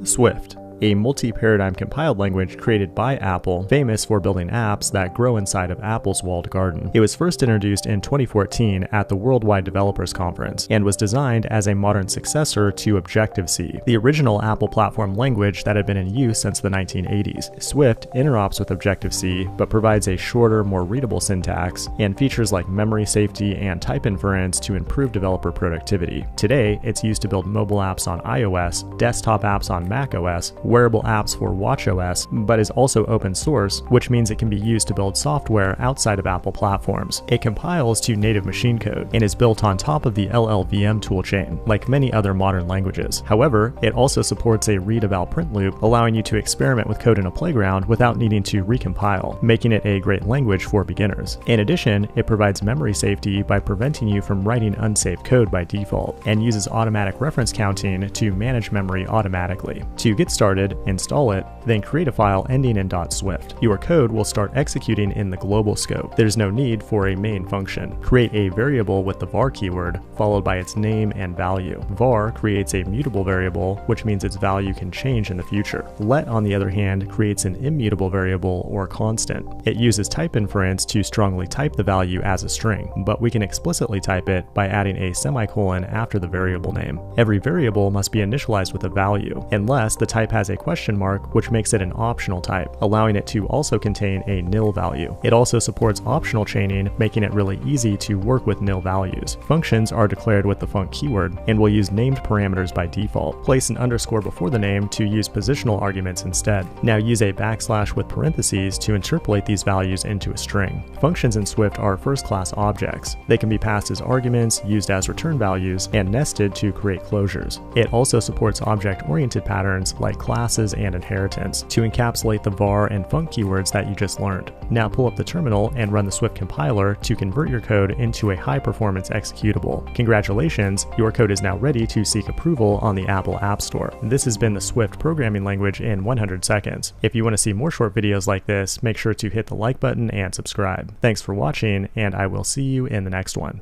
Swift, a multi-paradigm compiled language created by Apple, famous for building apps that grow inside of Apple's walled garden. It was first introduced in 2014 at the Worldwide Developers Conference and was designed as a modern successor to Objective-C, the original Apple platform language that had been in use since the 1980s. Swift interops with Objective-C but provides a shorter, more readable syntax and features like memory safety and type inference to improve developer productivity. Today, it's used to build mobile apps on iOS, desktop apps on macOS, wearable apps for watchOS, but is also open source, which means it can be used to build software outside of Apple platforms. It compiles to native machine code and is built on top of the LLVM toolchain, like many other modern languages. However, it also supports a read-eval print loop, allowing you to experiment with code in a playground without needing to recompile, making it a great language for beginners. In addition, it provides memory safety by preventing you from writing unsafe code by default, and uses automatic reference counting to manage memory automatically. To get started, install it, then create a file ending in .swift. Your code will start executing in the global scope. There's no need for a main function. Create a variable with the var keyword, followed by its name and value. Var creates a mutable variable, which means its value can change in the future. Let, on the other hand, creates an immutable variable or constant. It uses type inference to strongly type the value as a string, but we can explicitly type it by adding a semicolon after the variable name. Every variable must be initialized with a value, unless the type has a question mark, which makes it an optional type, allowing it to also contain a nil value. It also supports optional chaining, making it really easy to work with nil values. Functions are declared with the func keyword and will use named parameters by default. Place an underscore before the name to use positional arguments instead. Now use a backslash with parentheses to interpolate these values into a string. Functions in Swift are first-class objects. They can be passed as arguments, used as return values, and nested to create closures. It also supports object-oriented patterns like classes and inheritance to encapsulate the var and func keywords that you just learned. Now pull up the terminal and run the Swift compiler to convert your code into a high-performance executable. Congratulations, your code is now ready to seek approval on the Apple App Store. This has been the Swift programming language in 100 seconds. If you want to see more short videos like this, make sure to hit the like button and subscribe. Thanks for watching, and I will see you in the next one.